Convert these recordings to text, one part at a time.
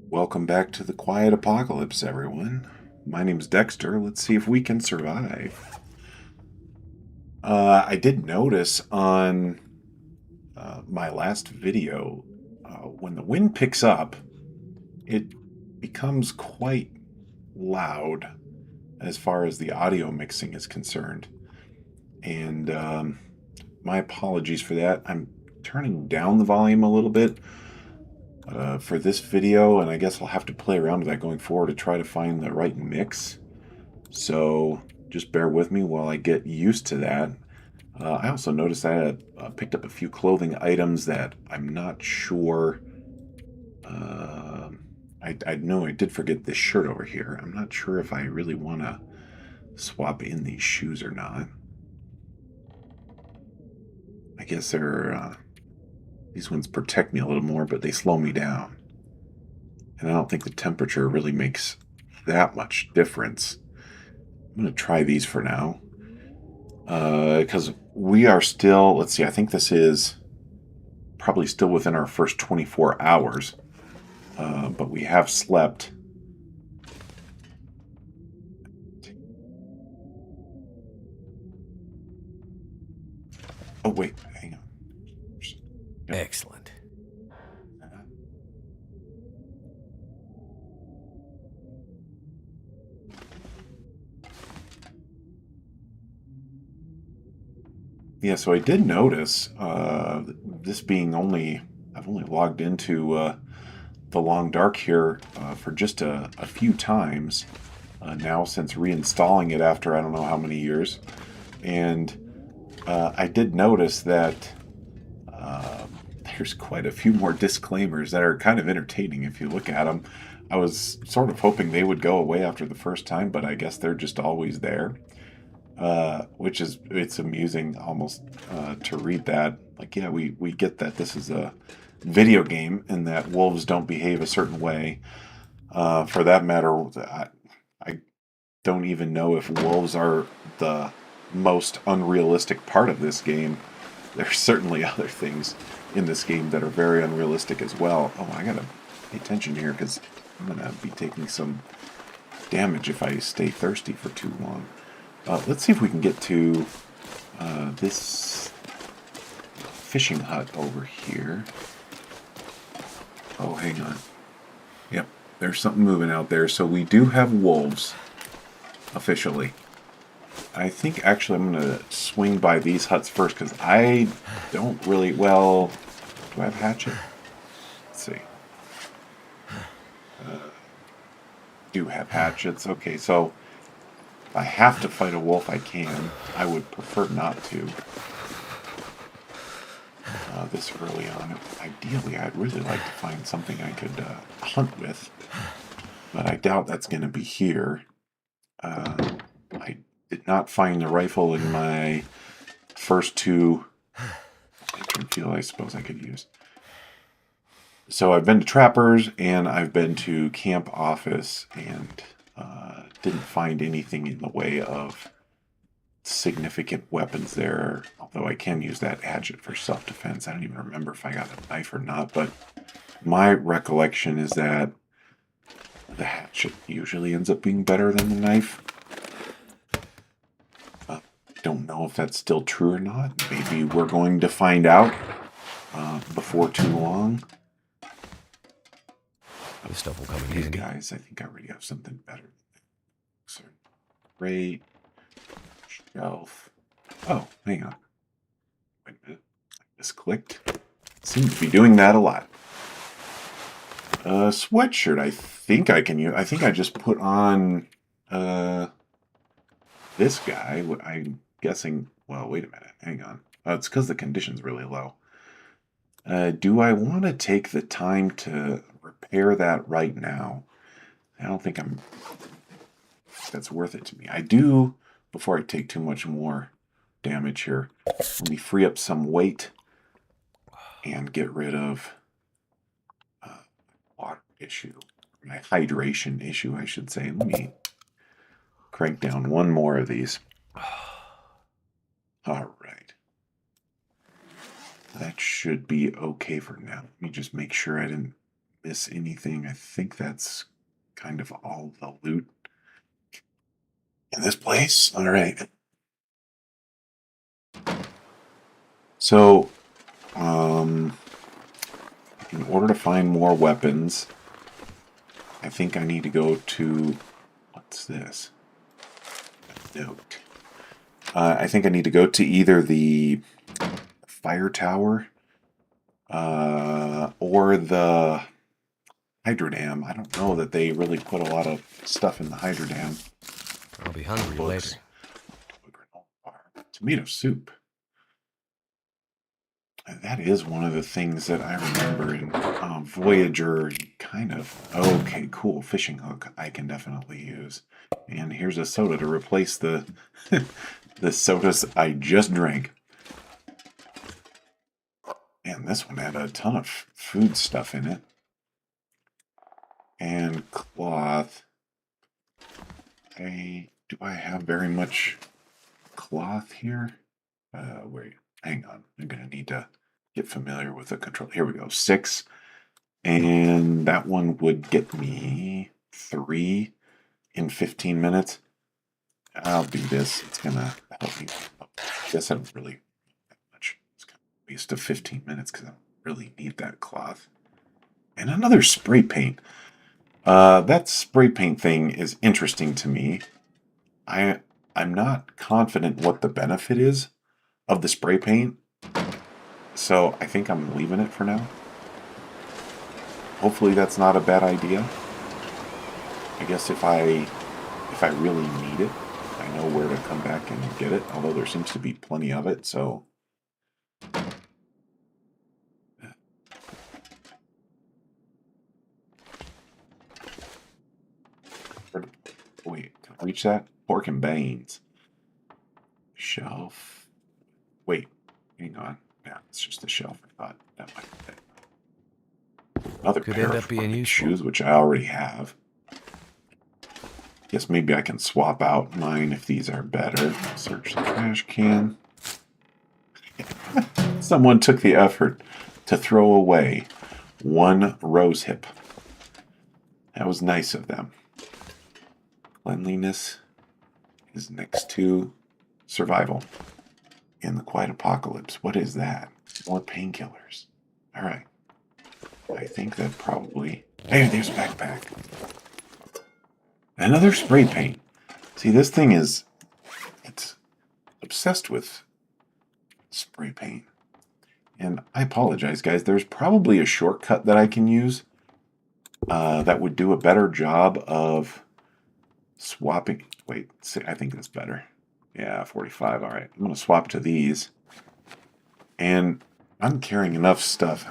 Welcome back to the Quiet Apocalypse, everyone. My name's Dexter. Let's see if we can survive. I did notice on my last video, when the wind picks up, it becomes quite loud as far as the audio mixing is concerned. And my apologies for that. I'm turning down the volume a little bit for this video, and I guess I'll have to play around with that going forward to try to find the right mix. So just bear with me while I get used to that. I also noticed I had picked up a few clothing items that I'm not sure. I know I did forget this shirt over here. I'm not sure if I really want to swap in these shoes or not. I guess these ones protect me a little more, but they slow me down. And I don't think the temperature really makes that much difference. I'm going to try these for now. Because we are still, let's see, I think this is probably still within our first 24 hours. But we have slept. Oh, wait, hang on. Yep. Excellent. Yeah, so I did notice this being I've only logged into the Long Dark here for just a few times now since reinstalling it after I don't know how many years. And I did notice that there's quite a few more disclaimers that are kind of entertaining if you look at them. I was sort of hoping they would go away after the first time, but I guess they're just always there. It's amusing almost to read that. Like, yeah, we get that this is a video game and that wolves don't behave a certain way. For that matter, I don't even know if wolves are the most unrealistic part of this game. There's certainly other things in this game that are very unrealistic as well. Oh, I gotta pay attention here because I'm gonna be taking some damage if I stay thirsty for too long. Let's see if we can get to this fishing hut over here. Oh, hang on. Yep, there's something moving out there. So we do have wolves, officially. I think actually I'm going to swing by these huts first because I don't really, well, do I have hatchet? Let's see. Do have hatchets. Okay, so if I have to fight a wolf, I can. I would prefer not to. This early on. Ideally, I'd really like to find something I could hunt with, but I doubt that's going to be here. I did not find the rifle in my first two. I suppose I could use. So I've been to Trappers and I've been to Camp Office and didn't find anything in the way of significant weapons there, although I can use that hatchet for self-defense. I don't even remember if I got a knife or not, but my recollection is that the hatchet usually ends up being better than the knife. Don't know if that's still true or not. Maybe we're going to find out before too long. This stuff will come in These handy. guys, I think I already have something better. Great. Shelf. Oh, hang on. Wait a minute. I just clicked. Seem to be doing that a lot. Sweatshirt. I think I can use. I think I just put on this guy. I'm guessing. Well, wait a minute. Hang on. It's because the condition's really low. Do I want to take the time to repair that right now? I don't think that's worth it to me. I do, before I take too much more damage here, let me free up some weight and get rid of water issue. My hydration issue, I should say. Let me crank down one more of these. All right. That should be okay for now. Let me just make sure I didn't miss anything. I think that's kind of all the loot in this place. All right. So, in order to find more weapons, I think I need to go to... What's this? A note. I think I need to go to either the fire tower or the hydro dam. I don't know that they really put a lot of stuff in the hydro dam. I'll be hungry later. Tomato soup. That is one of the things that I remember in Voyager, kind of. Okay, cool. Fishing hook I can definitely use. And here's a soda to replace the, the sodas I just drank. And this one had a ton of food stuff in it. And cloth. Do I have very much cloth here? Wait, hang on. I'm going to need to get familiar with the control. Here we go. 6. And that one would get me 3 in 15 minutes. I'll do this. It's going to help me. I guess I don't really that much. It's going to waste of 15 minutes because I don't really need that cloth. And another spray paint. That spray paint thing is interesting to me. I'm not confident what the benefit is of the spray paint, so I think I'm leaving it for now. Hopefully that's not a bad idea. I guess if I really need it, I know where to come back and get it, although there seems to be plenty of it, so... Wait, can I reach that? Pork and beans. Shelf. Wait, hang on. Yeah, it's just a shelf. I thought that might be it. Another pair of shoes, which I already have. Guess maybe I can swap out mine if these are better. Search the trash can. Someone took the effort to throw away one rose hip. That was nice of them. Cleanliness is next to survival in the quiet apocalypse. What is that? More painkillers. All right. I think that probably... Hey, there's a backpack. Another spray paint. See, this thing is... It's obsessed with spray paint. And I apologize, guys. There's probably a shortcut that I can use that would do a better job of swapping. Wait, I think that's better. Yeah, 45. All right. I'm going to swap to these. And I'm carrying enough stuff.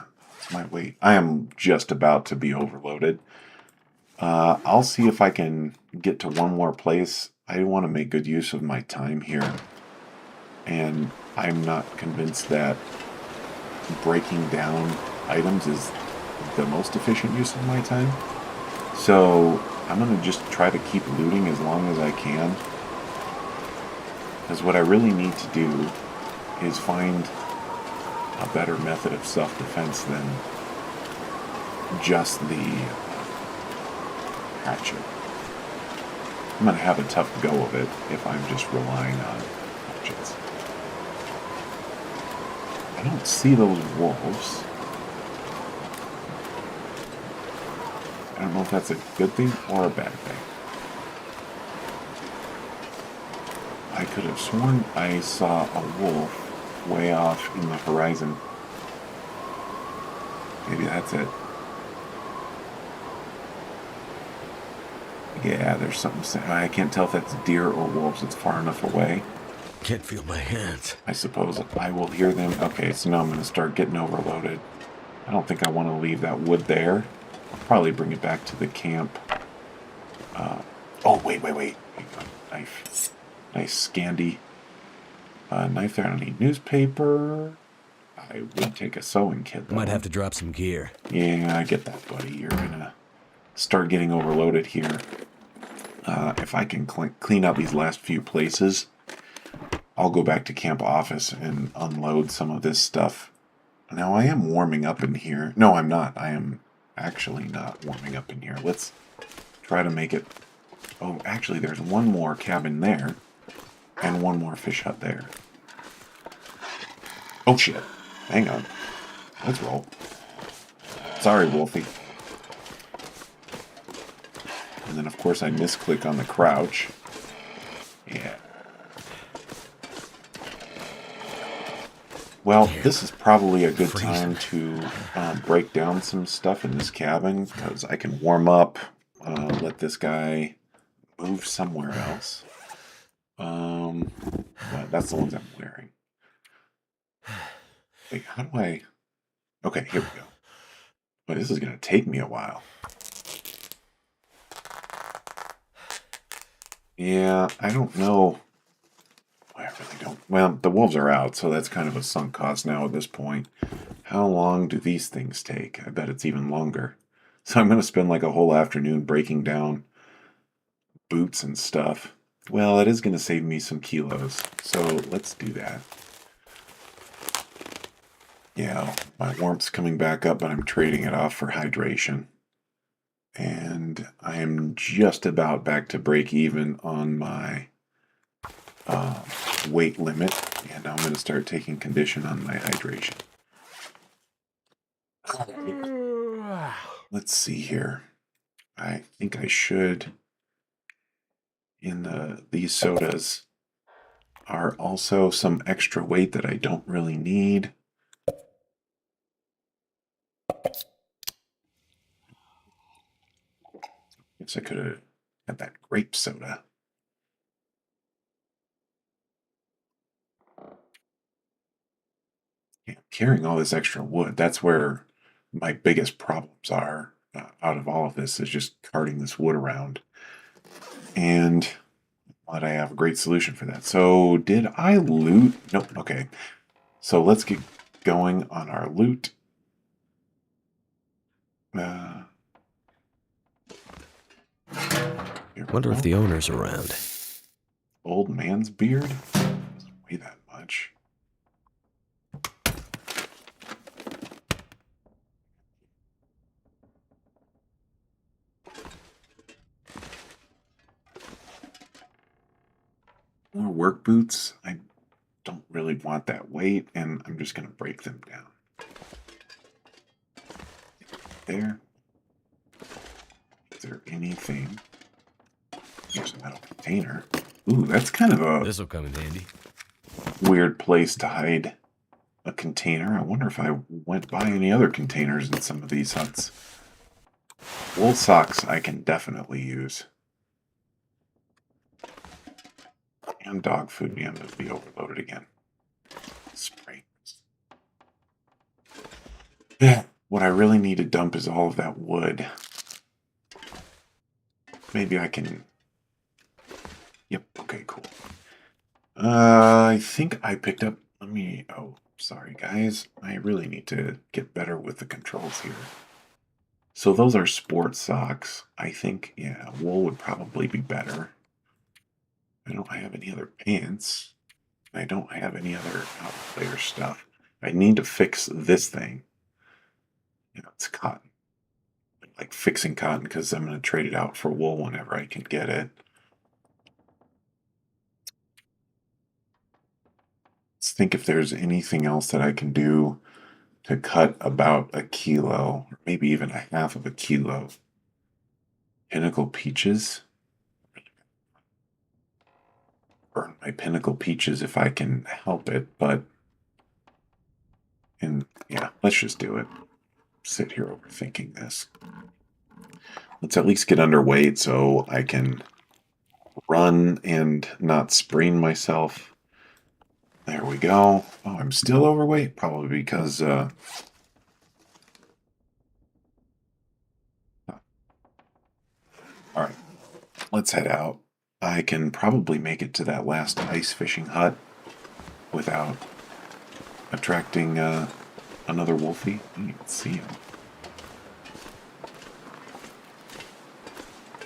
My weight. I am just about to be overloaded. I'll see if I can get to one more place. I want to make good use of my time here. And I'm not convinced that breaking down items is the most efficient use of my time. So I'm going to just try to keep looting as long as I can. Because what I really need to do is find a better method of self-defense than just the hatchet. I'm going to have a tough go of it if I'm just relying on hatchets. I don't see those wolves. I don't know if that's a good thing or a bad thing. I could have sworn I saw a wolf way off in the horizon. Maybe that's it. Yeah, there's something. I can't tell if that's deer or wolves. It's far enough away. Can't feel my hands. I suppose I will hear them. Okay, so now I'm going to start getting overloaded. I don't think I want to leave that wood there. I'll probably bring it back to the camp. Oh, wait. Knife. Nice Scandi. Knife there. I don't need newspaper. I would take a sewing kit, though. Might have to drop some gear. Yeah, I get that, buddy. You're going to start getting overloaded here. If I can clean up these last few places, I'll go back to camp office and unload some of this stuff. Now, I am warming up in here. No, I'm not. I am actually not warming up in here. Let's try to make it... Oh, actually, there's one more cabin there. And one more fish hut there. Oh, shit. Hang on. Let's roll. Sorry, Wolfie. And then, of course, I misclick on the crouch. Yeah. Well, this is probably a good time to break down some stuff in this cabin, because I can warm up, let this guy move somewhere else. Well, that's the ones I'm wearing. Wait, how do I... Okay, here we go. But this is going to take me a while. Yeah, I don't know. I really don't. Well, the wolves are out, so that's kind of a sunk cost now at this point. How long do these things take? I bet it's even longer. So I'm going to spend like a whole afternoon breaking down boots and stuff. Well, it is going to save me some kilos, so let's do that. Yeah, my warmth's coming back up, but I'm trading it off for hydration. And I am just about back to break even on my weight limit. And now I'm going to start taking condition on my hydration. Let's see here. I think I should... these sodas are also some extra weight that I don't really need. Guess I could have had that grape soda. Yeah, carrying all this extra wood, that's where my biggest problems are out of all of this, is just carting this wood around. And but I have a great solution for that. So did I loot? Nope. Okay. So let's get going on our loot. Wonder if the owner's around. Old man's beard? Doesn't weigh that much. More work boots. I don't really want that weight, and I'm just going to break them down. There. Is there anything? Here's a metal container. Ooh, that's kind of a This'll come in handy. weird place to hide a container. I wonder if I went by any other containers in some of these huts. Wool socks I can definitely use. And dog food. Yeah, I'm going to be overloaded again. Springs. Yeah, what I really need to dump is all of that wood. Maybe I can... Yep, okay, cool. I think I picked up... Let me... Oh, sorry, guys. I really need to get better with the controls here. So those are sports socks. I think, yeah, wool would probably be better. I don't have any other pants. I don't have any other outplayer stuff. I need to fix this thing. You know, it's cotton. I like fixing cotton because I'm going to trade it out for wool whenever I can get it. Let's think if there's anything else that I can do to cut about a kilo, or maybe even a half of a kilo. Pinnacle peaches. Burn my pinnacle peaches if I can help it, but... And yeah, let's just do it. Sit here overthinking this. Let's at least get underweight so I can run and not sprain myself. There we go. Oh, I'm still overweight, probably because all right, let's head out. I can probably make it to that last ice fishing hut without attracting another wolfie. I didn't even see him.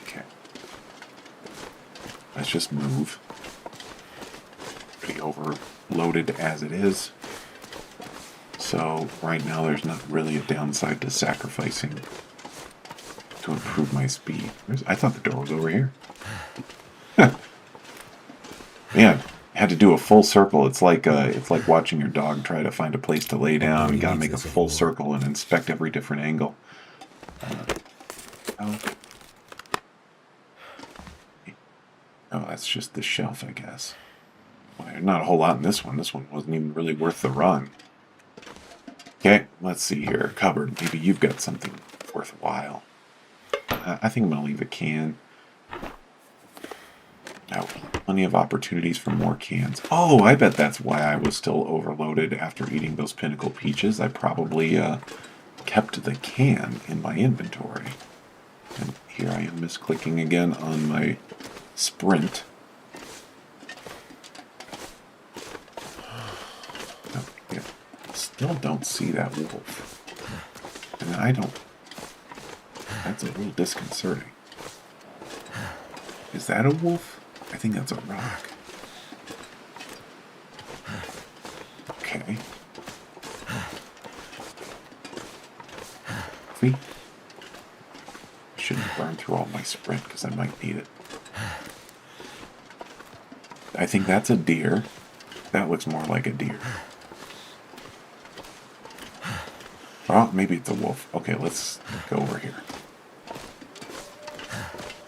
Okay. Let's just move. Pretty overloaded as it is. So right now there's not really a downside to sacrificing to improve my speed. I thought the door was over here. Man, I had to do a full circle. It's like watching your dog try to find a place to lay down. You gotta make a full circle and inspect every different angle. Oh, that's just the shelf, I guess. Well, not a whole lot in this one. This one wasn't even really worth the run. Okay, let's see here. Cupboard. Maybe you've got something worthwhile. I think I'm going to leave a can. Oh, plenty of opportunities for more cans. Oh, I bet that's why I was still overloaded after eating those Pinnacle Peaches. I probably kept the can in my inventory. And here I am misclicking again on my sprint. Oh, yeah. Still don't see that wolf. And I don't... That's a little disconcerting. Is that a wolf? I think that's a rock. Okay. See? Shouldn't burn through all my sprint because I might need it. I think that's a deer. That looks more like a deer. Oh, maybe it's a wolf. Okay, let's go over here.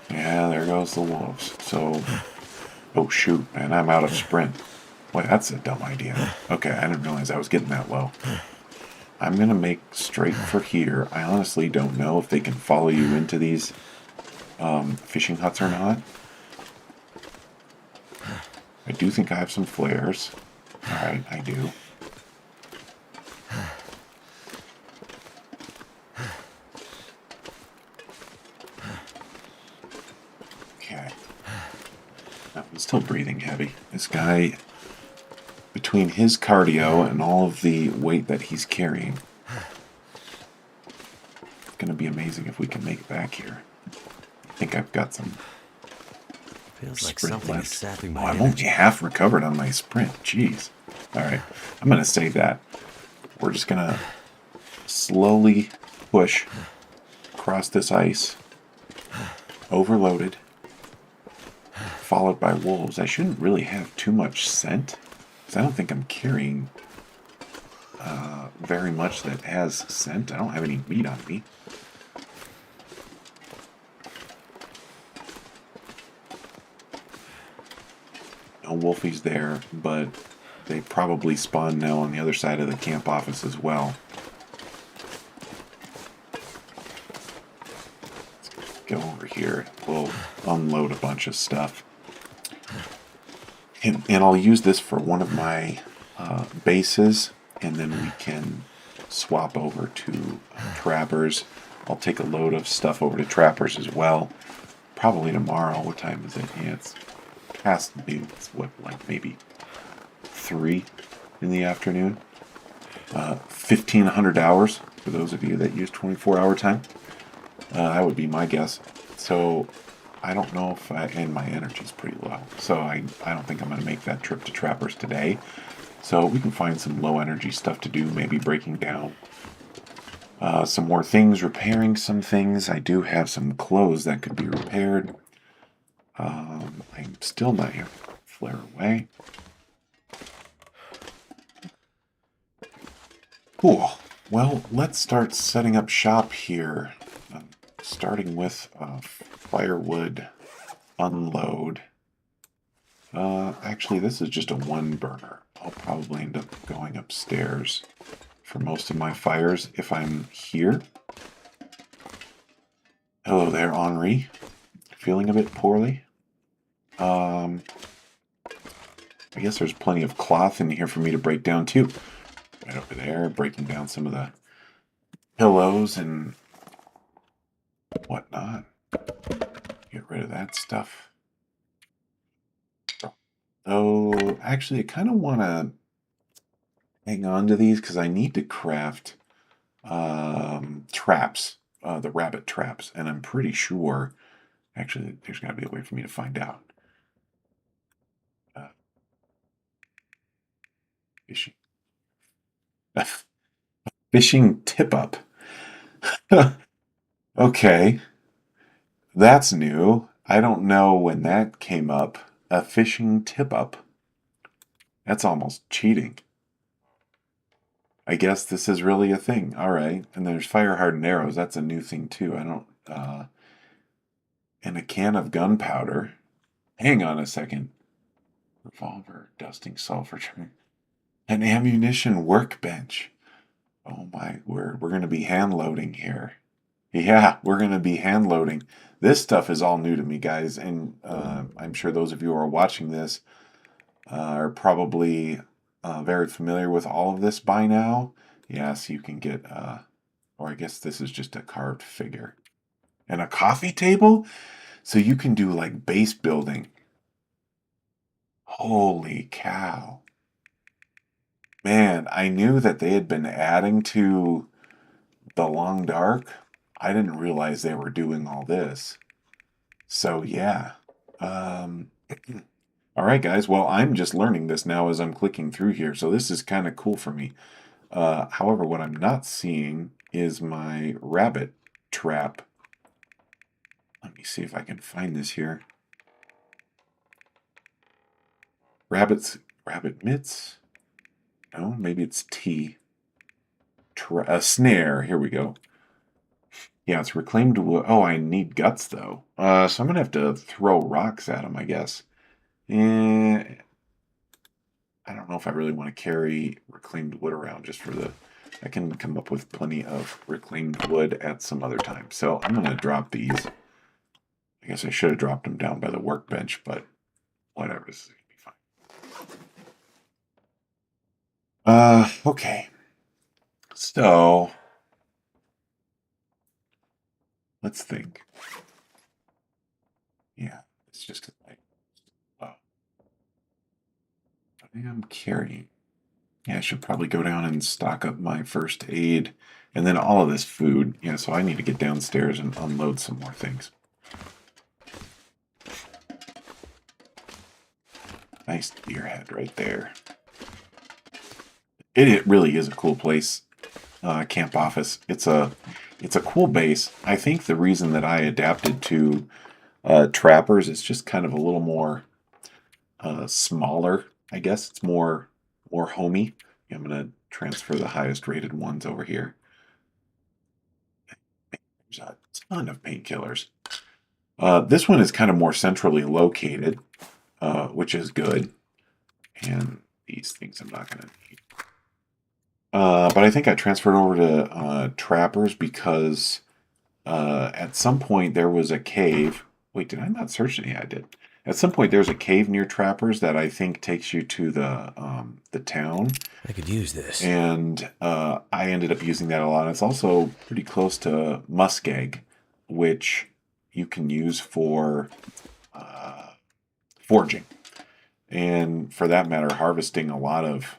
Yeah, there goes the wolves. So, oh shoot, man, I'm out of sprint. Boy, that's a dumb idea. Okay, I didn't realize I was getting that low. I'm going to make straight for here. I honestly don't know if they can follow you into these fishing huts or not. I do think I have some flares. Alright, I do. Okay. No, I'm still breathing heavy. This guy, between his cardio and all of the weight that he's carrying, it's going to be amazing if we can make it back here. I think I've got some Feels like sprint something left. is sapping my I'm energy. only half recovered on my sprint. Jeez. Alright, I'm going to save that. We're just going to slowly push across this ice, overloaded, followed by wolves. I shouldn't really have too much scent, because I don't think I'm carrying very much that has scent. I don't have any meat on me. No wolfies there, but they probably spawn now on the other side of the camp office as well. Let's go over here. We'll unload a bunch of stuff. And I'll use this for one of my bases, and then we can swap over to trappers. I'll take a load of stuff over to trappers as well. Probably tomorrow. What time is it? Yeah, it's past noon. It's what, like maybe 3 in the afternoon. 1,500 hours for those of you that use 24-hour time. That would be my guess. So I don't know if and my energy's pretty low. So I don't think I'm going to make that trip to trappers today. So we can find some low energy stuff to do, maybe breaking down some more things, repairing some things. I do have some clothes that could be repaired. I'm still not here. Flare away. Cool. Well, let's start setting up shop here. Starting with firewood unload. Actually, this is just a 1 burner. I'll probably end up going upstairs for most of my fires if I'm here. Hello there, Henri. Feeling a bit poorly? I guess there's plenty of cloth in here for me to break down too. Right over there, breaking down some of the pillows and whatnot. Get rid of that stuff. Oh, actually, I kind of want to hang on to these because I need to craft traps, the rabbit traps, and I'm pretty sure, actually, there's got to be a way for me to find out. Fishing. Fishing tip-up. Okay. That's new. I don't know when that came up. A fishing tip-up. That's almost cheating. I guess this is really a thing. All right. And there's fire-hardened arrows. That's a new thing, too. I don't... and a can of gunpowder. Hang on a second. Revolver, dusting sulfur. An ammunition workbench. Oh my word. We're going to be hand loading here. Yeah, we're going to be hand loading. This stuff is all new to me, guys. And I'm sure those of you who are watching this are probably very familiar with all of this by now. Yes, you can get, or I guess this is just a carved figure. And a coffee table? So you can do like base building. Holy cow. Man, I knew that they had been adding to the Long Dark. I didn't realize they were doing all this. So yeah. All right, guys. Well, I'm just learning this now as I'm clicking through here. So this is kind of cool for me. However, what I'm not seeing is my rabbit trap. Let me see if I can find this here. Rabbit mitts? No, maybe it's T. A snare. Here we go. Yeah, it's reclaimed wood. Oh, I need guts, though. So I'm going to have to throw rocks at them, I guess. I don't know if I really want to carry reclaimed wood around just for the... I can come up with plenty of reclaimed wood at some other time. So I'm going to drop these. I guess I should have dropped them down by the workbench, but whatever. This is going to be fine. Okay. So let's think. Yeah, it's just like, what I'm carrying. Yeah, I should probably go down and stock up my first aid and then all of this food. Yeah, so I need to get downstairs and unload some more things. Nice deer head right there. It really is a cool place, camp office. It's a cool base. I think the reason that I adapted to trappers is just kind of a little more smaller. I guess it's more homey. I'm going to transfer the highest rated ones over here. There's a ton of painkillers. This one is kind of more centrally located, which is good. And these things I'm not going to need. But I think I transferred over to trappers because at some point there was a cave. Wait, did I not search it? Yeah, I did. At some point there's a cave near trappers that I think takes you to the town. I could use this. And I ended up using that a lot. It's also pretty close to muskeg, which you can use for foraging. And for that matter, harvesting a lot of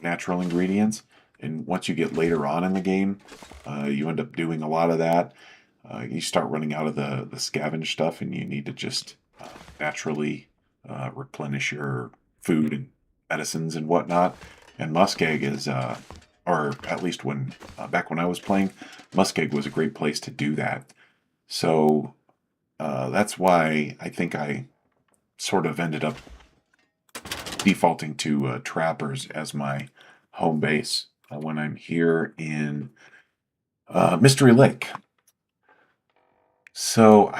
natural ingredients. And once you get later on in the game, you end up doing a lot of that. You start running out of the scavenge stuff, and you need to just naturally replenish your food and medicines and whatnot. And muskeg is, or at least when back when I was playing, muskeg was a great place to do that. So that's why I think I sort of ended up defaulting to trappers as my home base when I'm here in Mystery Lake. So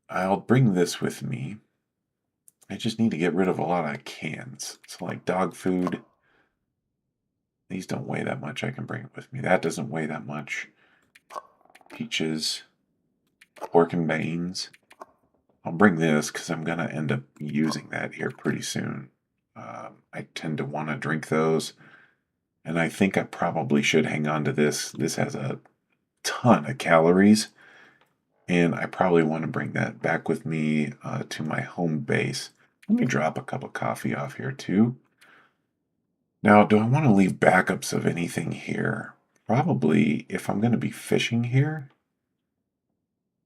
I'll bring this with me. I just need to get rid of a lot of cans. So like dog food, these don't weigh that much. I can bring it with me. That doesn't weigh that much. Peaches, pork and beans. I'll bring this because I'm going to end up using that here pretty soon. I tend to want to drink those. And I think I probably should hang on to this. This has a ton of calories. And I probably want to bring that back with me to my home base. Let me drop a cup of coffee off here too. Now, do I want to leave backups of anything here? Probably, if I'm going to be fishing here,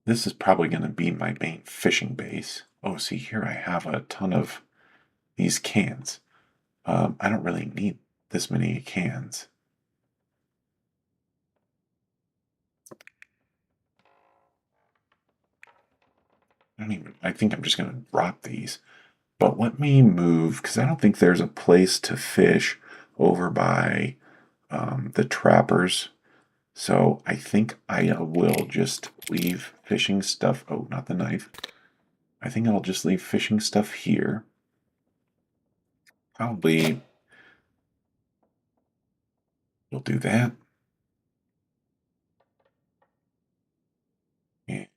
this is probably going to be my main fishing base. Oh, see, here I have a ton of these cans. I don't really need this many cans. I think I'm just going to drop these. But let me move, because I don't think there's a place to fish over by the trappers. So I think I will just leave fishing stuff. Oh, not the knife. I think I'll just leave fishing stuff here. Probably we'll do that. And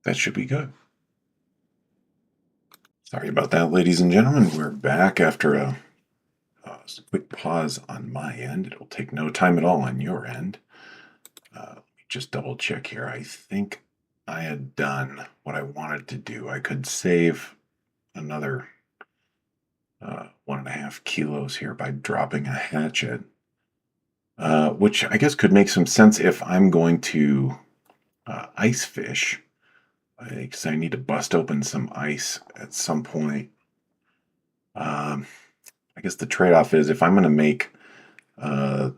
that should be good. Sorry about that, ladies and gentlemen. We're back after a quick pause on my end. It'll take no time at all on your end. Let me just double check here. I think I had done what I wanted to do. I could save another 1.5 kilos here by dropping a hatchet, which I guess could make some sense if I'm going to ice fish, because I need to bust open some ice at some point. I guess the trade-off is if I'm going to make the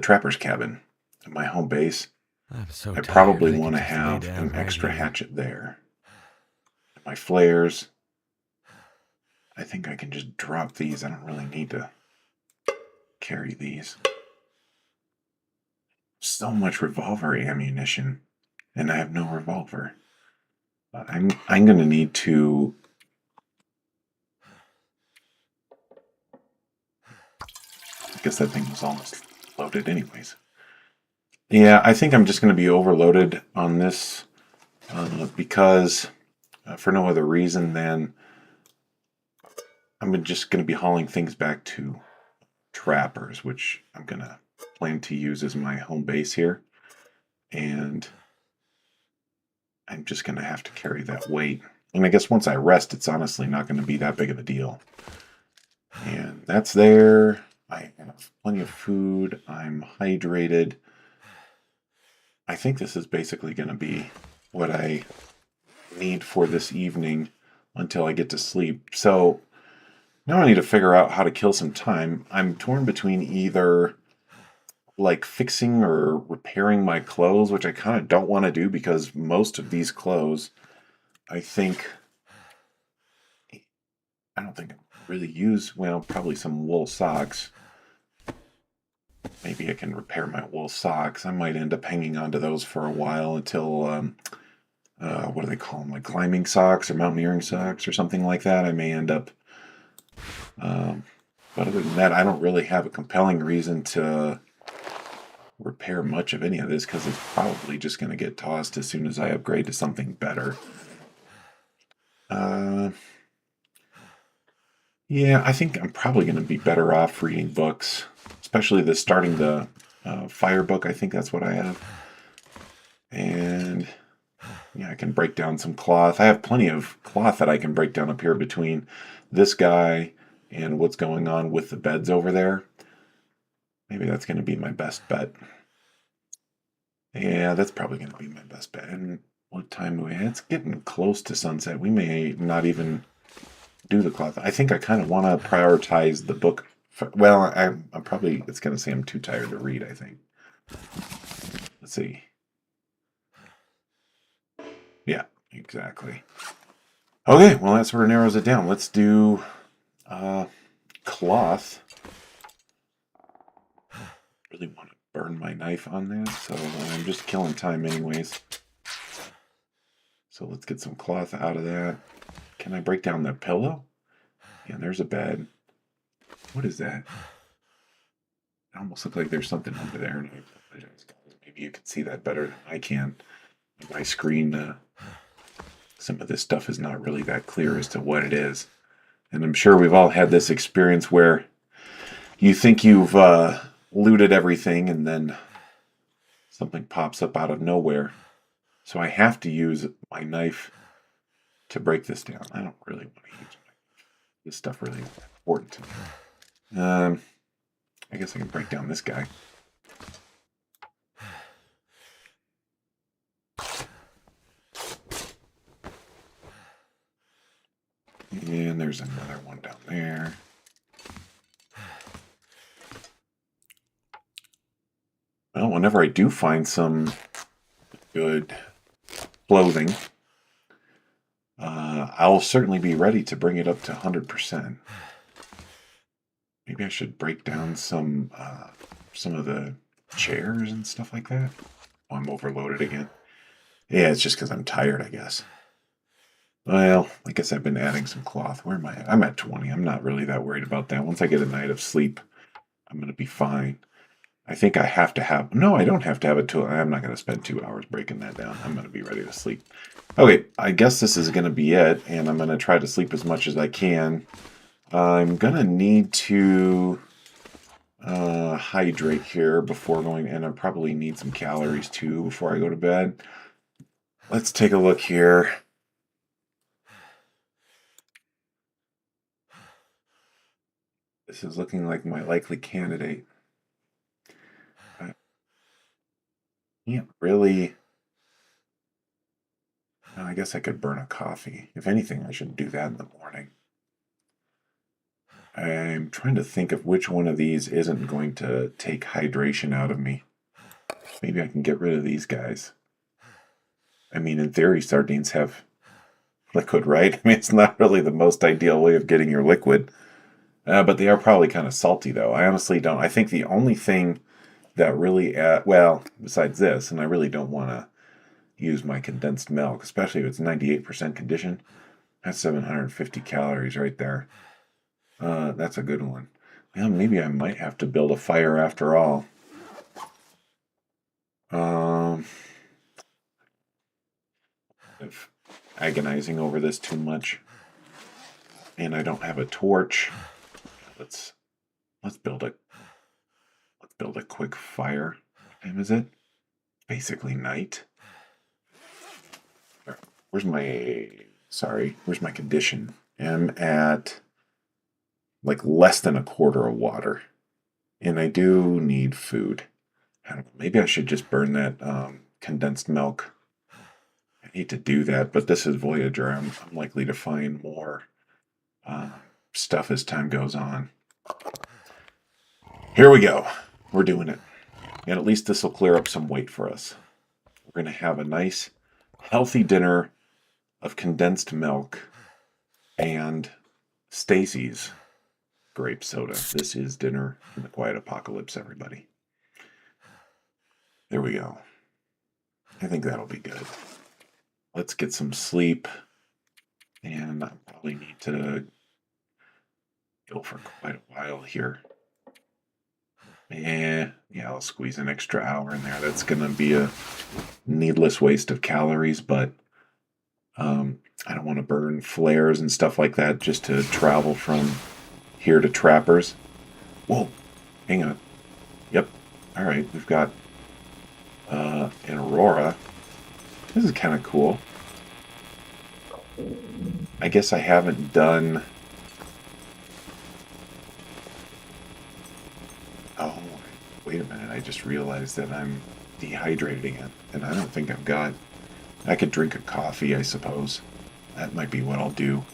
trapper's cabin my home base, I'm so I tired, probably I want to could just lay have down an right extra here. hatchet there. My flares, I think I can just drop these. I don't really need to carry these. So much revolver ammunition, and I have no revolver. I'm going to need to. I guess that thing was almost loaded, anyways. Yeah, I think I'm just going to be overloaded on this because for no other reason than I'm just going to be hauling things back to trappers, which I'm going to plan to use as my home base here. And I'm just going to have to carry that weight. And I guess once I rest, it's honestly not going to be that big of a deal. And that's there. I have plenty of food. I'm hydrated. I think this is basically going to be what I need for this evening until I get to sleep. So now I need to figure out how to kill some time. I'm torn between either like fixing or repairing my clothes, which I kind of don't want to do because most of these clothes, I don't think I really use, well, probably some wool socks. Maybe I can repair my wool socks. I might end up hanging on to those for a while until, what do they call them? Like climbing socks or mountaineering socks or something like that. I may end up, but other than that, I don't really have a compelling reason to repair much of any of this because it's probably just going to get tossed as soon as I upgrade to something better. Yeah, I think I'm probably going to be better off reading books, especially starting the fire book. I think that's what I have. And yeah, I can break down some cloth. I have plenty of cloth that I can break down up here between this guy and what's going on with the beds over there. Maybe that's going to be my best bet. Yeah, that's probably going to be my best bet. And what time do we have? It's getting close to sunset. We may not even do the cloth. I think I kind of want to prioritize the book. Well, I'm probably, it's going to say I'm too tired to read, I think. Let's see. Yeah, exactly. Okay, well, that sort of narrows it down. Let's do cloth. Really want to burn my knife on that, so I'm just killing time anyways. So let's get some cloth out of that. Can I break down that pillow? Yeah, there's a bed. What is that? It almost looks like there's something under there. And I apologize, guys. Maybe you can see that better than I can. My screen, some of this stuff is not really that clear as to what it is. And I'm sure we've all had this experience where you think you've looted everything and then something pops up out of nowhere. So I have to use my knife to break this down. I don't really want to use my knife. This stuff really is important to me. I guess I can break down this guy. And there's another one down there. Well, whenever I do find some good clothing, I'll certainly be ready to bring it up to 100%. Maybe I should break down some of the chairs and stuff like that. Oh, I'm overloaded again. Yeah, it's just because I'm tired, I guess. Well, I guess I've been adding some cloth. Where am I at? I'm at 20. I'm not really that worried about that. Once I get a night of sleep, I'm going to be fine. I think I have to have... No, I don't have to have it till... I'm not going to spend 2 hours breaking that down. I'm going to be ready to sleep. Okay, I guess this is going to be it, and I'm going to try to sleep as much as I can. I'm going to need to hydrate here before going... And I probably need some calories, too, before I go to bed. Let's take a look here. This is looking like my likely candidate. I can't really... I guess I could burn a coffee. If anything, I should do that in the morning. I'm trying to think of which one of these isn't going to take hydration out of me. Maybe I can get rid of these guys. I mean, in theory, sardines have liquid, right? I mean, it's not really the most ideal way of getting your liquid. But they are probably kind of salty, though. I honestly don't. I think the only thing that really... well, besides this, and I really don't want to use my condensed milk, especially if it's 98% condition. That's 750 calories right there. That's a good one. Well, maybe I might have to build a fire after all. If agonizing over this too much, and I don't have a torch. Let's build a quick fire. What time is it? Basically night. Where's my condition? I'm at like less than a quarter of water. And I do need food. I don't know, maybe I should just burn that condensed milk. I hate to do that, but this is Voyager. I'm likely to find more stuff as time goes on. Here we go. We're doing it. And at least this will clear up some weight for us. We're going to have a nice, healthy dinner of condensed milk and Stacy's grape soda. This is dinner in the quiet apocalypse, everybody. There we go. I think that'll be good. Let's get some sleep. And I probably need to go for quite a while here. Yeah, I'll squeeze an extra hour in there. That's going to be a needless waste of calories, but I don't want to burn flares and stuff like that just to travel from here to Trappers. Whoa, hang on. Yep, all right, we've got an Aurora. This is kind of cool. I guess I haven't done... Oh, wait a minute. I just realized that I'm dehydrated again. And I don't think I've got... I could drink a coffee, I suppose. That might be what I'll do.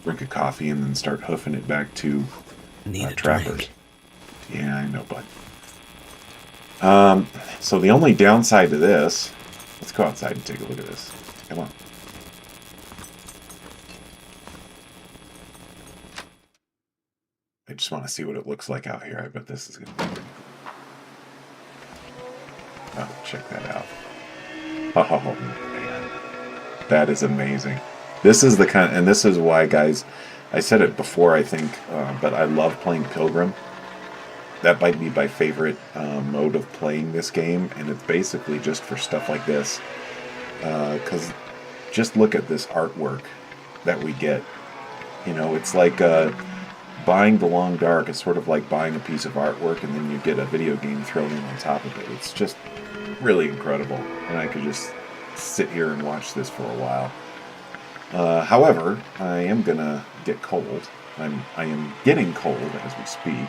Drink a coffee and then start hoofing it back to Trappers. Yeah, I know, bud. So the only downside to this... Let's go outside and take a look at this. Come on. I just want to see what it looks like out here. I bet this is going to be pretty cool. Oh, check that out. Oh, man. That is amazing. This is the kind... And this is why, guys, I said it before, I think, but I love playing Pilgrim. That might be my favorite mode of playing this game, and it's basically just for stuff like this. Because just look at this artwork that we get. You know, it's like buying The Long Dark is sort of like buying a piece of artwork, and then you get a video game thrown in on top of it. It's just really incredible, and I could just sit here and watch this for a while. However, I am gonna get cold. I am getting cold as we speak.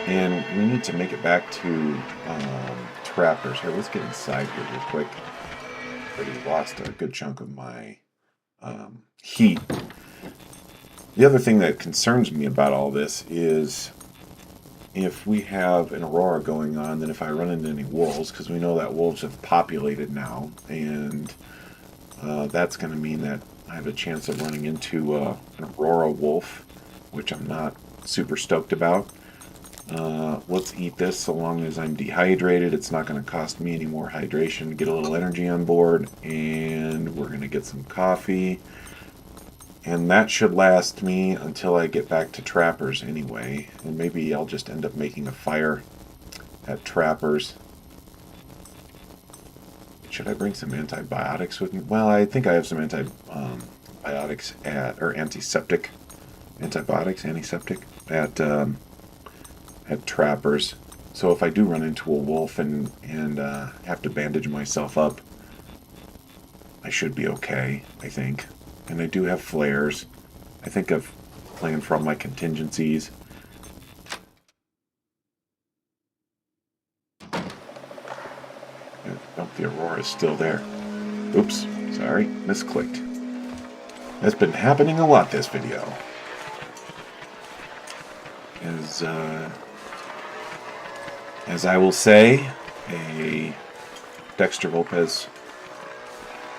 And we need to make it back to Trappers. Here, let's get inside here real quick. Already lost a good chunk of my heat. The other thing that concerns me about all this is if we have an aurora going on, then if I run into any wolves, because we know that wolves have populated now, and that's going to mean that I have a chance of running into an aurora wolf, which I'm not super stoked about. Let's eat this so long as I'm dehydrated. It's not going to cost me any more hydration. Get a little energy on board, and we're going to get some coffee. And that should last me until I get back to Trappers anyway. And maybe I'll just end up making a fire at Trappers. Should I bring some antibiotics with me? Well, I think I have some antibiotics antiseptic at Trappers. So if I do run into a wolf and have to bandage myself up, I should be okay, I think. And I do have flares. I think I've planned for all my contingencies. Oh, the aurora is still there. Oops, sorry, misclicked. That's been happening a lot this video. As I will say, a Dexter Lopez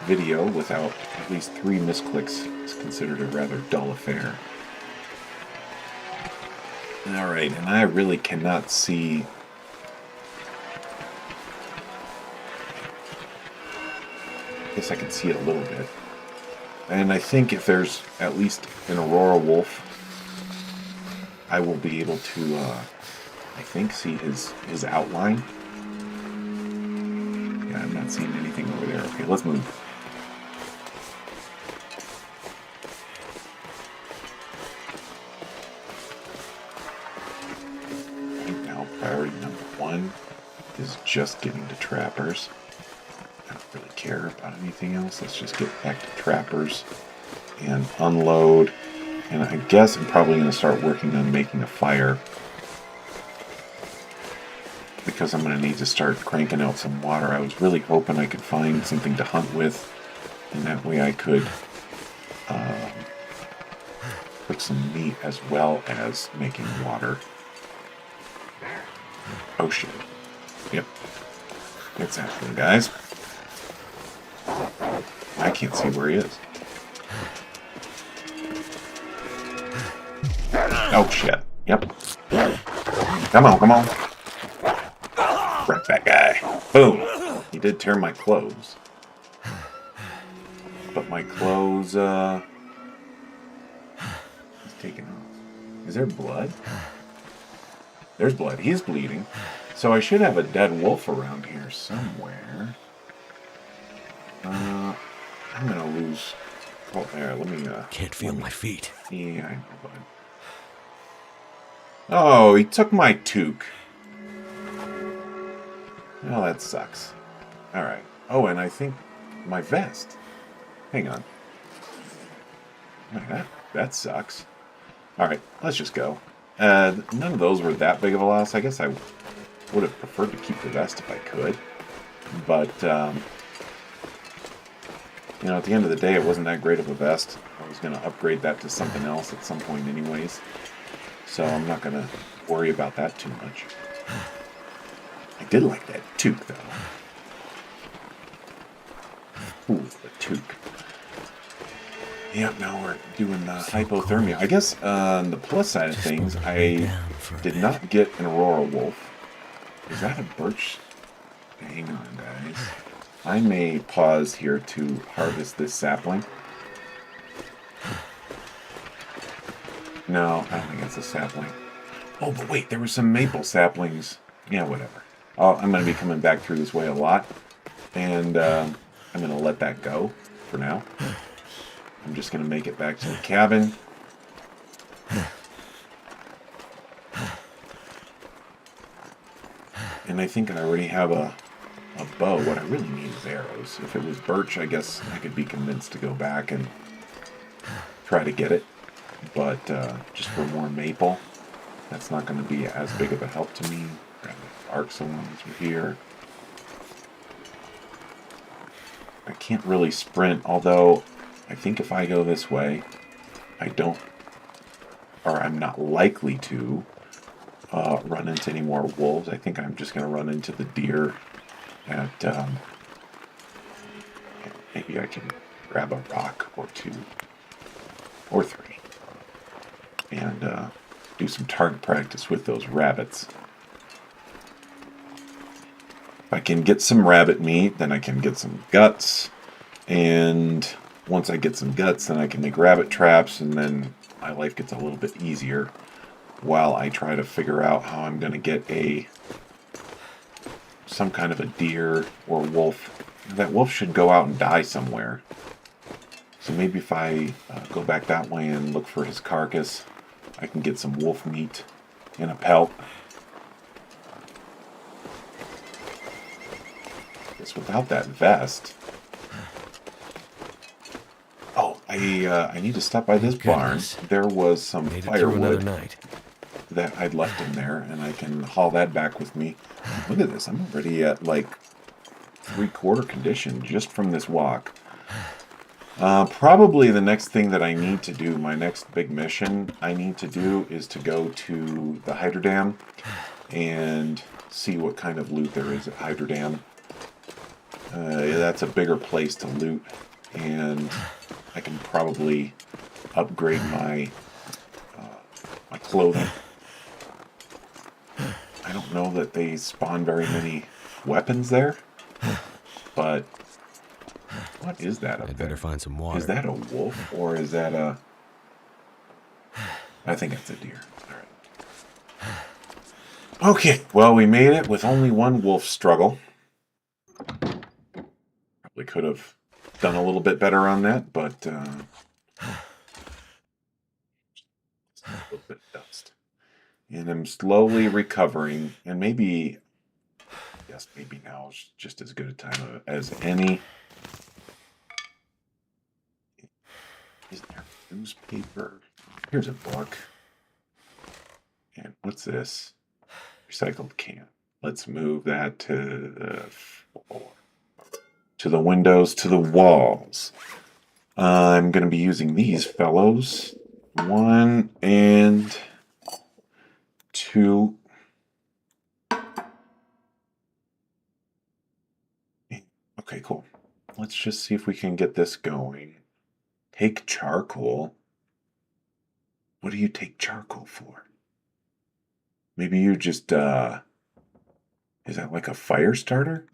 video without at least 3 misclicks is considered a rather dull affair. Alright, and I really cannot see... I guess I can see it a little bit. And I think if there's at least an aurora wolf, I will be able to, I think, see his outline. Yeah, I'm not seeing anything over there. Okay, let's move. Right now, priority number 1 is just getting to Trappers. I don't really care about anything else. Let's just get back to Trappers and unload. And I guess I'm probably going to start working on making a fire, because I'm going to need to start cranking out some water. I was really hoping I could find something to hunt with, and that way I could cook some meat as well as making water. Oh shit. Yep. It's happening, guys. I can't see where he is. Oh shit. Yep. Come on, come on. Wreck that guy. Boom. He did tear my clothes. But my clothes, he's taken off. Is there blood? There's blood. He's bleeding. So I should have a dead wolf around here somewhere. I'm gonna lose... Oh, there, let me, Can't feel my feet. Yeah, I know, bud. Oh, he took my toque. Oh, that sucks. Alright. Oh, and I think my vest. Hang on. That sucks. Alright, let's just go. None of those were that big of a loss. I guess I would have preferred to keep the vest if I could. But, you know, at the end of the day, it wasn't that great of a vest. I was going to upgrade that to something else at some point anyways. So I'm not going to worry about that too much. I did like that toque, though. Ooh, the toque. Yep, now we're doing hypothermia. I guess on the plus side of things, I did not get an aurora wolf. Is that a birch? Hang on, guys. I may pause here to harvest this sapling. No, I don't think it's a sapling. Oh, but wait, there were some maple saplings. Yeah, whatever. I'm going to be coming back through this way a lot, and I'm going to let that go for now. I'm just going to make it back to the cabin. And I think I already have a bow. What I really need is arrows. If it was birch, I guess I could be convinced to go back and try to get it. But just for more maple, that's not going to be as big of a help to me. Grab the arc salons we're here. I can't really sprint, although I think if I go this way, I'm not likely to, run into any more wolves. I think I'm just going to run into the deer at, maybe I can grab a rock or 2 or 3 and do some target practice with those rabbits. If I can get some rabbit meat, then I can get some guts, and once I get some guts, then I can make rabbit traps, and then my life gets a little bit easier while I try to figure out how I'm going to get some kind of a deer or wolf. That wolf should go out and die somewhere. So maybe if I go back that way and look for his carcass, I can get some wolf meat in a pelt. Guess without that vest. Oh, I need to stop by this barn. There was some firewood that I'd left in there, and I can haul that back with me. Look at this. I'm already at like 3/4 condition just from this walk. Probably the next thing that I need to do, my next big mission I need to do, is to go to the Hydro Dam and see what kind of loot there is at Hydro Dam. That's a bigger place to loot, and I can probably upgrade my clothing. I don't know that they spawn very many weapons there, but what is that up there? Better find some water. Is that a wolf or is that a... I think it's a deer. All right. Okay, well, we made it with only one wolf struggle. Probably could have done a little bit better on that, but a little bit of dust. And I'm slowly recovering, and maybe, yes, maybe now is just as good a time as any. Is there newspaper? Here's a book. And what's this? Recycled can. Let's move that to the floor. To the windows, to the walls. I'm going to be using these fellows. 1 and 2. Okay, cool. Let's just see if we can get this going. Take charcoal. What do you take charcoal for? Maybe you just, is that like a fire starter?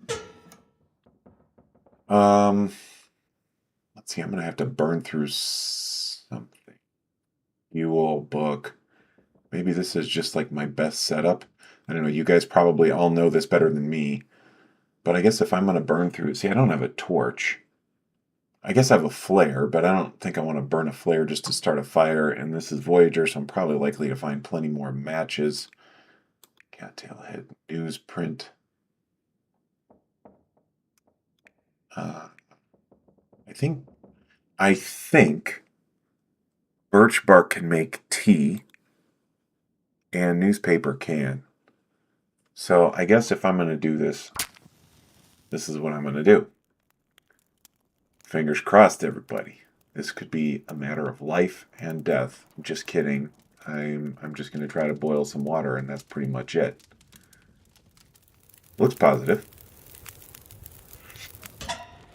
Let's see, I'm going to have to burn through something. Fuel, book. Maybe this is just like my best setup. I don't know, you guys probably all know this better than me. But I guess if I'm going to burn through, see, I don't have a torch. I guess I have a flare, but I don't think I want to burn a flare just to start a fire. And this is Voyager, so I'm probably likely to find plenty more matches. Cattail head, newsprint. I think birch bark can make tea, and newspaper can. So I guess if I'm going to do this, this is what I'm going to do. Fingers crossed, everybody. This could be a matter of life and death. I'm just kidding. I'm just going to try to boil some water, and that's pretty much it. Looks positive.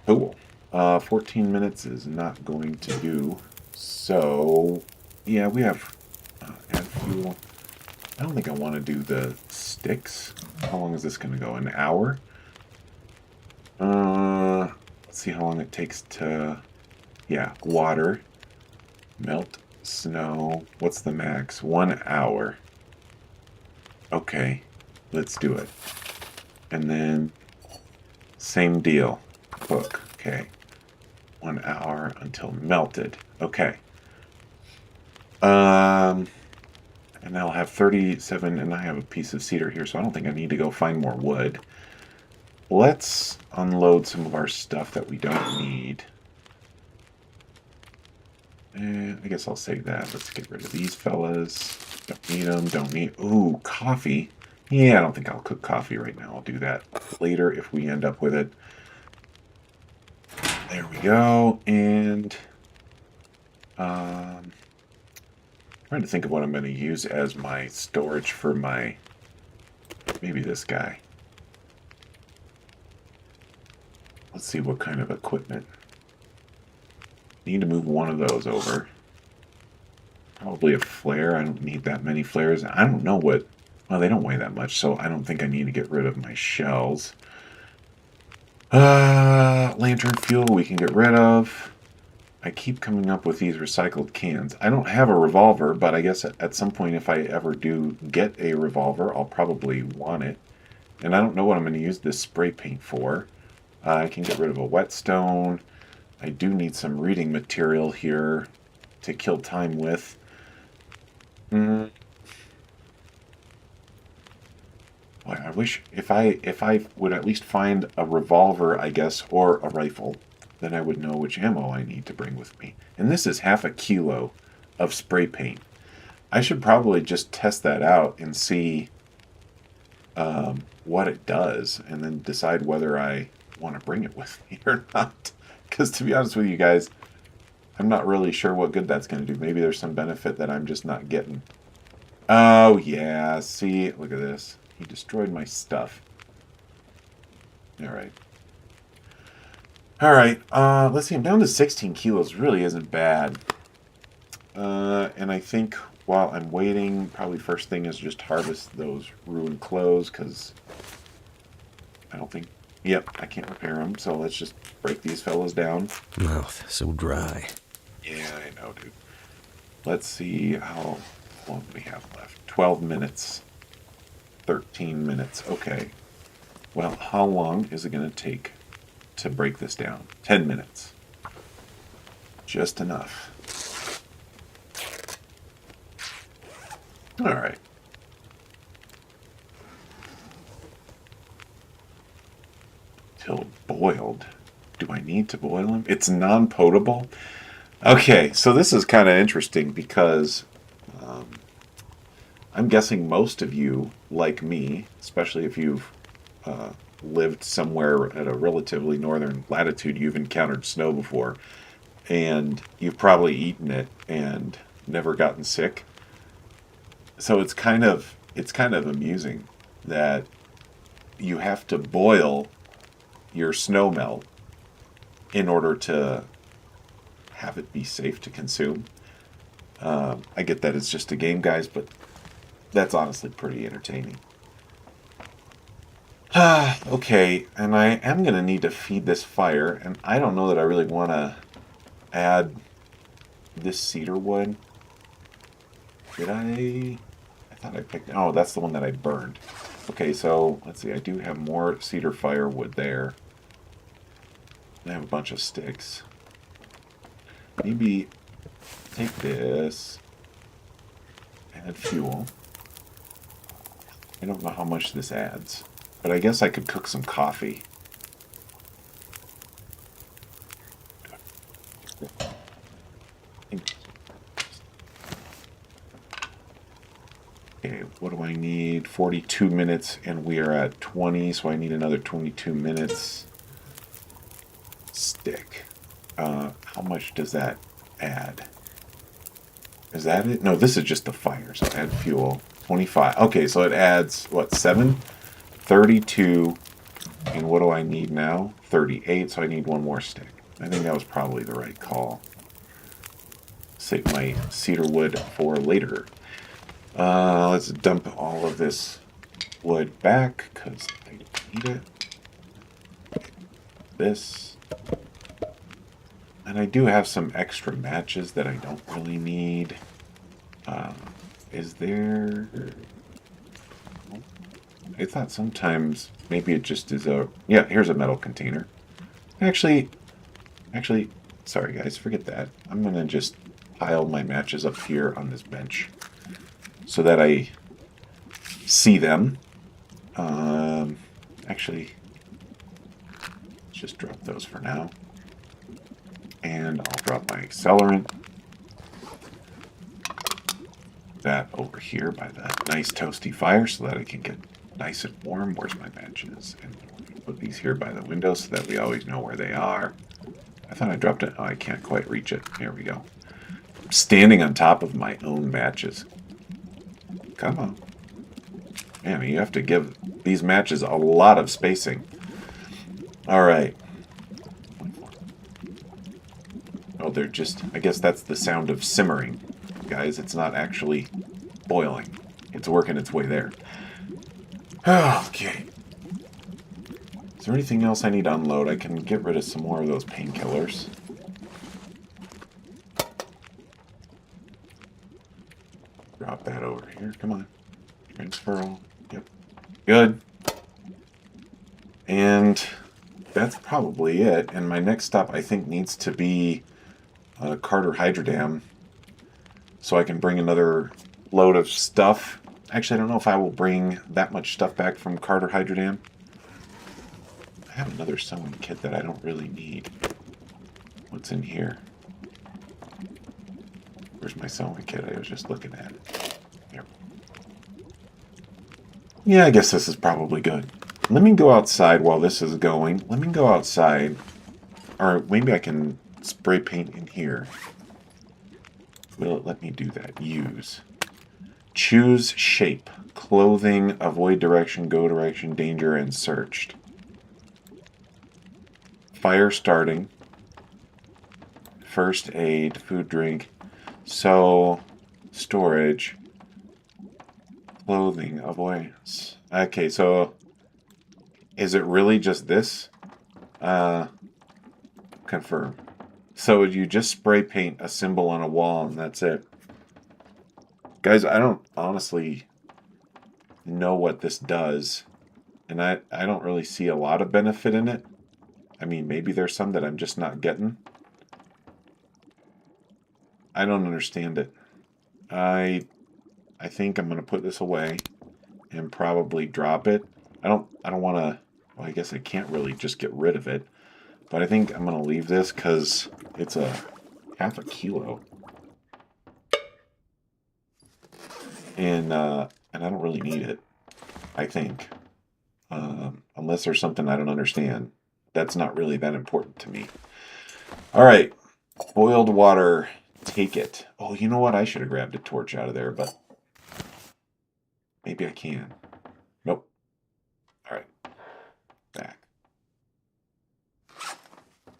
Cool. 14 minutes is not going to do. So, yeah, we have add fuel. I don't think I want to do the sticks. How long is this going to go? An hour? Let's see how long it takes to... Yeah, water. Melt snow. What's the max? 1 hour. Okay, let's do it. And then, same deal. Cook. Okay. 1 hour until melted. Okay. And I'll have 37, and I have a piece of cedar here, so I don't think I need to go find more wood. Let's unload some of our stuff that we don't need. And I guess I'll save that. Let's get rid of these fellas. Don't need them. Don't need... Ooh, coffee. Yeah, I don't think I'll cook coffee right now. I'll do that later if we end up with it. There we go. And trying to think of what I'm going to use as my storage for my... Maybe this guy. Let's see what kind of equipment. Need to move one of those over. Probably a flare. I don't need that many flares. I don't know what... Well, they don't weigh that much, so I don't think I need to get rid of my shells. Lantern fuel we can get rid of. I keep coming up with these recycled cans. I don't have a revolver, but I guess at some point if I ever do get a revolver, I'll probably want it. And I don't know what I'm going to use this spray paint for. I can get rid of a whetstone. I do need some reading material here to kill time with. Boy, I wish if I would at least find a revolver, I guess, or a rifle, then I would know which ammo I need to bring with me. And this is 1/2 kilo of spray paint. I should probably just test that out and see what it does, and then decide whether I want to bring it with me or not. Because to be honest with you guys, I'm not really sure what good that's going to do. Maybe there's some benefit that I'm just not getting. Oh, yeah. See? Look at this. He destroyed my stuff. Alright. Alright. Let's see. I'm down to 16 kilos. Really isn't bad. And I think while I'm waiting, probably first thing is just harvest those ruined clothes, because I don't think... Yep, I can't repair them, so let's just break these fellas down. Mouth so dry. Yeah, I know, dude. Let's see how long we have left. 12 minutes. 13 minutes. Okay. Well, how long is it going to take to break this down? 10 minutes. Just enough. All right. Till boiled. Do I need to boil him? It's non-potable? Okay, so this is kind of interesting because I'm guessing most of you, like me, especially if you've lived somewhere at a relatively northern latitude, you've encountered snow before, and you've probably eaten it and never gotten sick. So it's kind of amusing that you have to boil your snow melt in order to have it be safe to consume. I get that it's just a game, guys, but that's honestly pretty entertaining. Okay, and I am going to need to feed this fire, and I don't know that I really want to add this cedar wood. Did I thought I picked... Oh, that's the one that I burned. Okay, so let's see. I do have more cedar firewood there. I have a bunch of sticks. Maybe take this. Add fuel. I don't know how much this adds, but I guess I could cook some coffee. Okay, what do I need? 42 minutes, and we are at 20, so I need another 22 minutes. Stick. How much does that add? Is that it? No, this is just the fire, so add fuel. 25. Okay, so it adds, what, 7? 32. And what do I need now? 38, so I need one more stick. I think that was probably the right call. Save my cedar wood for later. Let's dump all of this wood back, because I don't need it. This. And I do have some extra matches that I don't really need. Is there... I thought sometimes maybe it just is a... Yeah, here's a metal container. Actually, sorry guys, forget that. I'm going to just pile my matches up here on this bench so that I see them. Actually, let's just drop those for now. And I'll drop my accelerant. That over here by the nice toasty fire so that I can get nice and warm. Where's my matches? And put these here by the window so that we always know where they are. I thought I dropped it. Oh, I can't quite reach it. There we go. standing on top of my own matches. Come on. Man, you have to give these matches a lot of spacing. Alright. Oh, they're just... I guess that's the sound of simmering. Guys, it's not actually boiling. It's working its way there. Okay. Is there anything else I need to unload? I can get rid of some more of those painkillers. Drop that over here. Come on. Transfer all. Yep. Good. And that's probably it. And my next stop, I think, needs to be Carter Hydrodam. So I can bring another load of stuff. Actually, I don't know if I will bring that much stuff back from Carter Hydrodam. I have another sewing kit that I don't really need. What's in here? Where's my sewing kit? I was just looking at it. Here. Yeah, I guess this is probably good. Let me go outside while this is going. Let me go outside. Or maybe I can spray paint in here. Will it let me do that? Use. Choose shape. Clothing. Avoid direction. Go direction. Danger. And searched. Fire starting. First aid. Food, drink. So, storage. Clothing. Avoidance. Okay, so is it really just this? Confirm. So you just spray paint a symbol on a wall and that's it. Guys, I don't honestly know what this does. And I don't really see a lot of benefit in it. I mean, maybe there's some that I'm just not getting. I don't understand it. I think I'm going to put this away and probably drop it. I don't want to... Well, I guess I can't really just get rid of it. But I think I'm going to leave this because it's a half a kilo. And I don't really need it, I think. Unless there's something I don't understand. That's not really that important to me. All right. Boiled water. Take it. Oh, you know what? I should have grabbed a torch out of there, but maybe I can. Nope. All right. Back.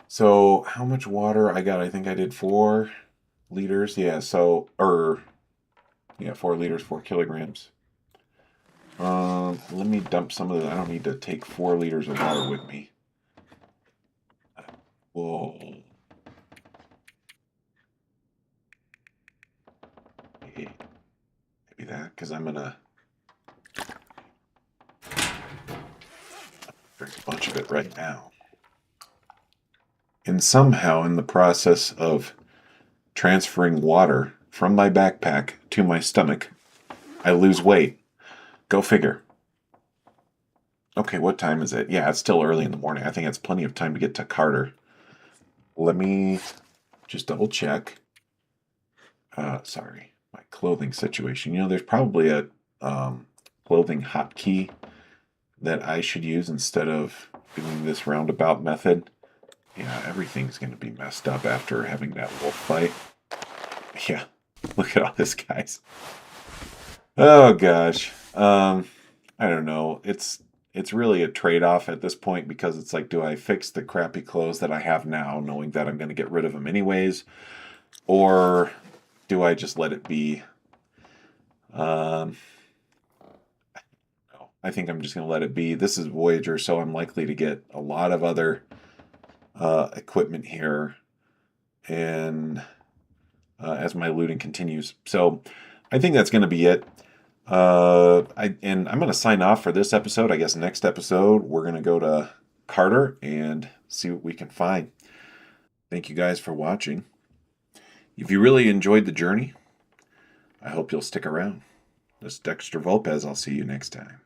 So, how much water I got? I think I did 4 liters. Yeah, so, 4 liters, 4 kilograms. Let me dump some of the... I don't need to take 4 liters of water with me. Whoa. Maybe that, because I'm going to drink a bunch of it right now. And somehow, in the process of transferring water from my backpack to my stomach, I lose weight. Go figure. Okay, what time is it? Yeah, it's still early in the morning. I think it's plenty of time to get to Carter. Let me just double check. Sorry, my clothing situation. You know, there's probably a clothing hotkey that I should use instead of doing this roundabout method. Yeah, everything's going to be messed up after having that wolf fight. Yeah, look at all this, guys. Oh, gosh. I don't know. It's really a trade-off at this point because it's like, do I fix the crappy clothes that I have now, knowing that I'm going to get rid of them anyways? Or do I just let it be? No, I think I'm just going to let it be. This is Voyager, so I'm likely to get a lot of other equipment here and as my looting continues. So I think that's going to be it. I'm going to sign off for this episode. I guess next episode we're going to go to Carter and see what we can find. Thank you guys for watching. If you really enjoyed the journey, I hope you'll stick around. This is Dexter Volpez. I'll see you next time.